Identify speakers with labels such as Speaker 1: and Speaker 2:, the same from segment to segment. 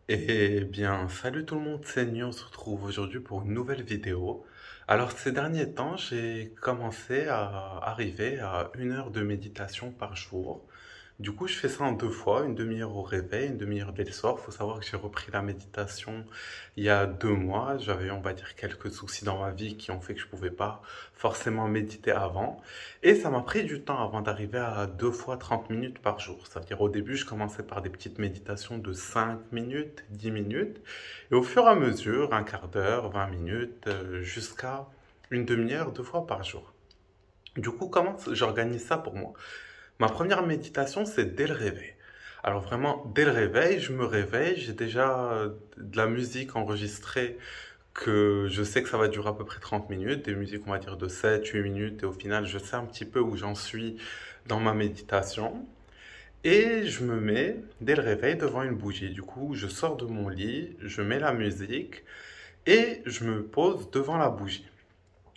Speaker 1: Eh bien, salut tout le monde, c'est Nio, on se retrouve aujourd'hui pour une nouvelle vidéo. Alors, ces derniers temps, j'ai commencé à arriver à 1 heure de méditation par jour. Du coup, je fais ça en 2 fois, une demi-heure au réveil, une demi-heure dès le soir. Il faut savoir que j'ai repris la méditation il y a 2 mois. J'avais, on va dire, quelques soucis dans ma vie qui ont fait que je pouvais pas forcément méditer avant. Et ça m'a pris du temps avant d'arriver à 2 fois 30 minutes par jour. C'est-à-dire, au début, je commençais par des petites méditations de 5 minutes, 10 minutes. Et au fur et à mesure, un quart d'heure, 20 minutes, jusqu'à une demi-heure, 2 fois par jour. Du coup, comment j'organise ça pour moi? Ma première méditation, c'est dès le réveil. Alors vraiment, dès le réveil, je me réveille, j'ai déjà de la musique enregistrée que je sais que ça va durer à peu près 30 minutes, des musiques on va dire de 7, 8 minutes, et au final, je sais un petit peu où j'en suis dans ma méditation. Et je me mets, dès le réveil, devant une bougie. Du coup, je sors de mon lit, je mets la musique et je me pose devant la bougie.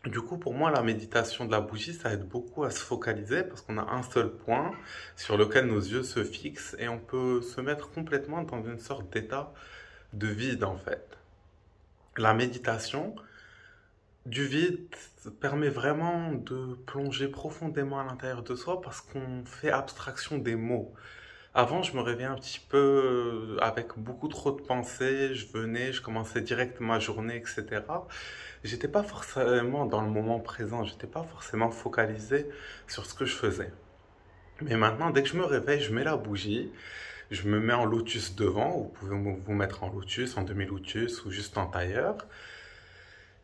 Speaker 1: Du coup, pour moi, la méditation de la bougie, ça aide beaucoup à se focaliser parce qu'on a un seul point sur lequel nos yeux se fixent et on peut se mettre complètement dans une sorte d'état de vide en fait. La méditation du vide permet vraiment de plonger profondément à l'intérieur de soi parce qu'on fait abstraction des mots. Avant, je me réveillais un petit peu avec beaucoup trop de pensées, je venais, je commençais direct ma journée, etc. J'étais pas forcément dans le moment présent, j'étais pas forcément focalisé sur ce que je faisais. Mais maintenant, dès que je me réveille, je mets la bougie, je me mets en lotus devant, vous pouvez vous mettre en lotus, en demi-lotus ou juste en tailleur.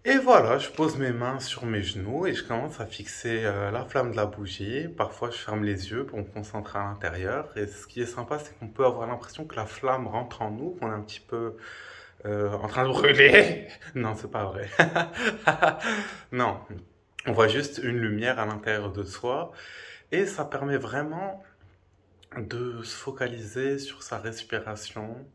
Speaker 1: Et voilà, je pose mes mains sur mes genoux et je commence à fixer la flamme de la bougie. Parfois, je ferme les yeux pour me concentrer à l'intérieur. Et ce qui est sympa, c'est qu'on peut avoir l'impression que la flamme rentre en nous, qu'on est un petit peu en train de brûler. Non, c'est pas vrai. Non, on voit juste une lumière à l'intérieur de soi et ça permet vraiment de se focaliser sur sa respiration,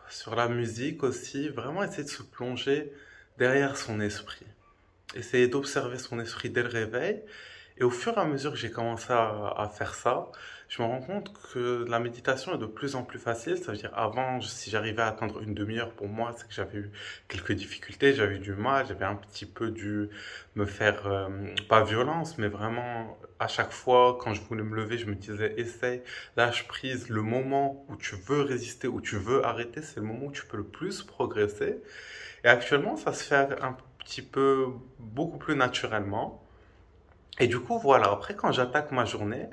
Speaker 1: sur la musique aussi, vraiment essayer de se plonger derrière son esprit. Essayer d'observer son esprit dès le réveil. Et au fur et à mesure que j'ai commencé à faire ça, je me rends compte que la méditation est de plus en plus facile. Ça veut dire, avant, si j'arrivais à attendre une demi-heure pour moi, c'est que j'avais eu quelques difficultés, j'avais eu du mal, j'avais un petit peu dû me faire, pas violence, mais vraiment, à chaque fois, quand je voulais me lever, je me disais, essaye, lâche prise, le moment où tu veux résister, où tu veux arrêter, c'est le moment où tu peux le plus progresser. Et actuellement, ça se fait un petit peu, beaucoup plus naturellement. Et du coup, voilà, après, quand j'attaque ma journée,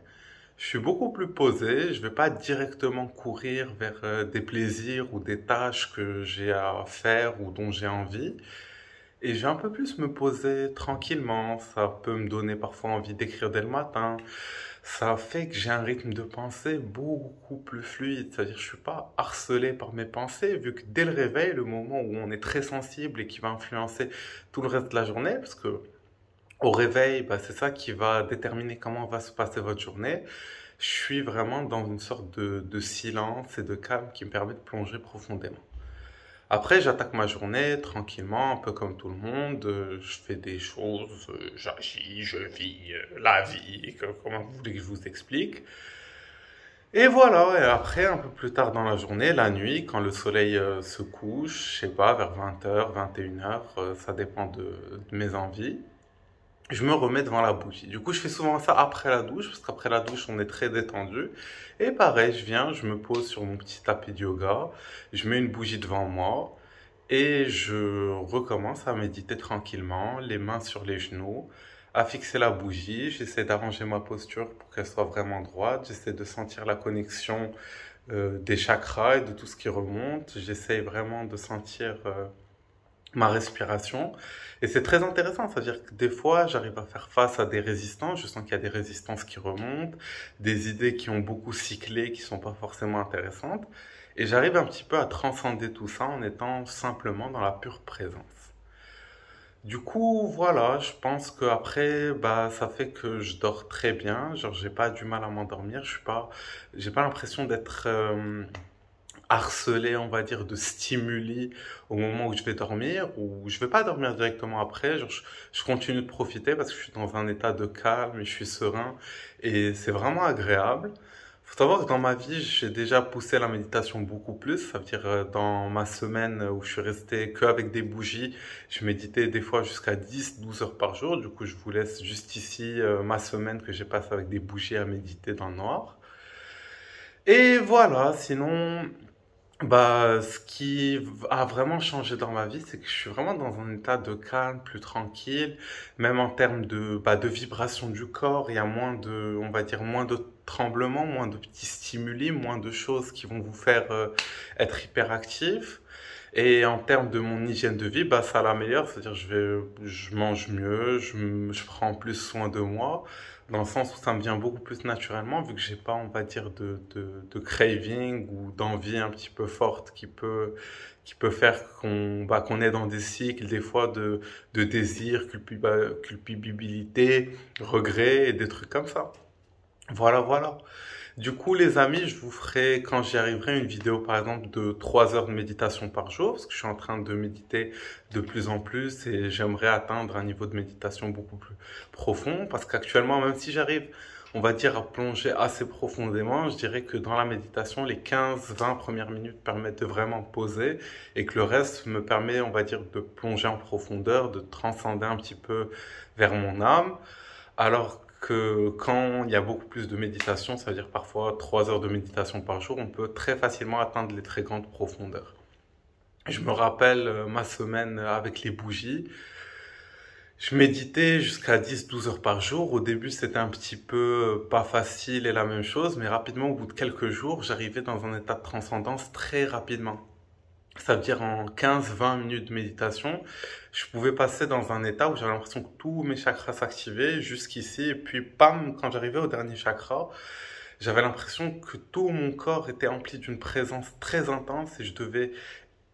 Speaker 1: je suis beaucoup plus posé. Je vais pas directement courir vers des plaisirs ou des tâches que j'ai à faire ou dont j'ai envie. Et je vais un peu plus me poser tranquillement. Ça peut me donner parfois envie d'écrire dès le matin. Ça fait que j'ai un rythme de pensée beaucoup plus fluide. C'est-à-dire, je suis pas harcelé par mes pensées, vu que dès le réveil, le moment où on est très sensible et qui va influencer tout le reste de la journée, parce que au réveil, bah, c'est ça qui va déterminer comment va se passer votre journée. Je suis vraiment dans une sorte de silence et de calme qui me permet de plonger profondément. Après, j'attaque ma journée tranquillement, un peu comme tout le monde. Je fais des choses, j'agis, je vis la vie, comment vous voulez que je vous explique. Et voilà, et après, un peu plus tard dans la journée, la nuit, quand le soleil se couche, je sais pas, vers 20 h, 21 h, ça dépend de mes envies. Je me remets devant la bougie. Du coup, je fais souvent ça après la douche, parce qu'après la douche, on est très détendu. Et pareil, je viens, je me pose sur mon petit tapis de yoga, je mets une bougie devant moi, et je recommence à méditer tranquillement, les mains sur les genoux, à fixer la bougie. J'essaie d'arranger ma posture pour qu'elle soit vraiment droite. J'essaie de sentir la connexion des chakras et de tout ce qui remonte. J'essaie vraiment de sentir ma respiration. Et c'est très intéressant, c'est-à-dire que des fois, j'arrive à faire face à des résistances, je sens qu'il y a des résistances qui remontent, des idées qui ont beaucoup cyclé, qui sont pas forcément intéressantes, et j'arrive un petit peu à transcender tout ça en étant simplement dans la pure présence. Du coup, voilà, je pense que après, bah, ça fait que je dors très bien, genre j'ai pas du mal à m'endormir, j'ai pas l'impression d'être harcelé, on va dire, de stimuli au moment où je vais dormir, ou je vais pas dormir directement après, genre je continue de profiter parce que je suis dans un état de calme et je suis serein et c'est vraiment agréable. Faut savoir que dans ma vie, j'ai déjà poussé la méditation beaucoup plus. Ça veut dire, dans ma semaine où je suis resté qu'avec des bougies, je méditais des fois jusqu'à 10, 12 heures par jour. Du coup, je vous laisse juste ici, ma semaine que j'ai passée avec des bougies à méditer dans le noir. Et voilà, sinon, bah, ce qui a vraiment changé dans ma vie, c'est que je suis vraiment dans un état de calme, plus tranquille, même en termes de vibration du corps, il y a moins de, on va dire, moins de tremblements, moins de petits stimuli, moins de choses qui vont vous faire être hyperactif. Et en termes de mon hygiène de vie, bah, ça l'améliore, c'est-à-dire je mange mieux, je prends plus soin de moi, dans le sens où ça me vient beaucoup plus naturellement, vu que j'ai pas, on va dire, de craving ou d'envie un petit peu forte qui peut faire qu'on est dans des cycles, des fois, de désir, culpabilité, regret et des trucs comme ça. Voilà, voilà. Du coup, les amis, je vous ferai, quand j'y arriverai, une vidéo, par exemple, de 3 heures de méditation par jour, parce que je suis en train de méditer de plus en plus et j'aimerais atteindre un niveau de méditation beaucoup plus profond, parce qu'actuellement, même si j'arrive, on va dire, à plonger assez profondément, je dirais que dans la méditation, les 15, 20 premières minutes permettent de vraiment poser et que le reste me permet, on va dire, de plonger en profondeur, de transcender un petit peu vers mon âme. Alors que quand il y a beaucoup plus de méditation, ça veut dire parfois 3 heures de méditation par jour, on peut très facilement atteindre les très grandes profondeurs. Je me rappelle ma semaine avec les bougies. Je méditais jusqu'à 10, 12 heures par jour. Au début, c'était un petit peu pas facile et la même chose, mais rapidement, au bout de quelques jours, j'arrivais dans un état de transcendance très rapidement. Ça veut dire en 15, 20 minutes de méditation, je pouvais passer dans un état où j'avais l'impression que tous mes chakras s'activaient jusqu'ici. Et puis, pam, quand j'arrivais au dernier chakra, j'avais l'impression que tout mon corps était empli d'une présence très intense et je devais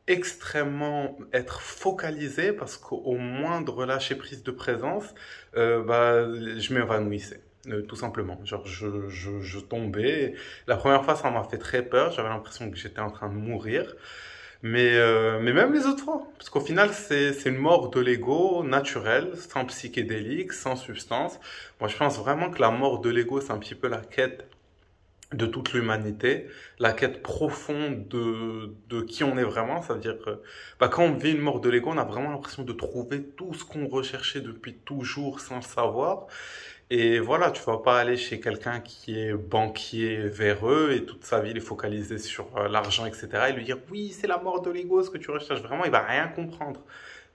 Speaker 1: extrêmement être focalisé parce qu'au moindre lâcher prise de présence, bah, je m'évanouissais. Tout simplement. Genre, je tombais. La première fois, ça m'a fait très peur. J'avais l'impression que j'étais en train de mourir. Mais même les autres fois, parce qu'au final, c'est une mort de l'ego naturelle, sans psychédélique, sans substance. Moi, je pense vraiment que la mort de l'ego, c'est un petit peu la quête de toute l'humanité, la quête profonde de qui on est vraiment. Ça veut dire que bah, quand on vit une mort de l'ego, on a vraiment l'impression de trouver tout ce qu'on recherchait depuis toujours sans le savoir. Et voilà, tu vas pas aller chez quelqu'un qui est banquier véreux et toute sa vie il est focalisé sur l'argent, etc. et lui dire oui, c'est la mort de l'ego, ce que tu recherches vraiment, il va rien comprendre.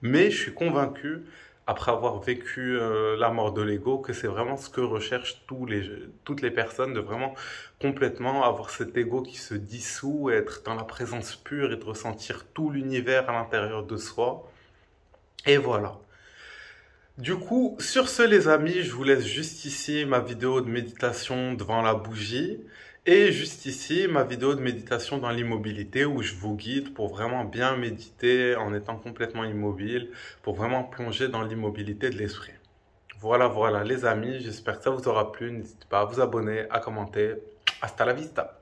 Speaker 1: Mais je suis convaincu, après avoir vécu la mort de l'ego, que c'est vraiment ce que recherchent toutes les personnes, de vraiment complètement avoir cet ego qui se dissout, être dans la présence pure et de ressentir tout l'univers à l'intérieur de soi. Et voilà. Du coup, sur ce les amis, je vous laisse juste ici ma vidéo de méditation devant la bougie et juste ici ma vidéo de méditation dans l'immobilité où je vous guide pour vraiment bien méditer en étant complètement immobile, pour vraiment plonger dans l'immobilité de l'esprit. Voilà, voilà les amis, j'espère que ça vous aura plu. N'hésitez pas à vous abonner, à commenter. Hasta la vista!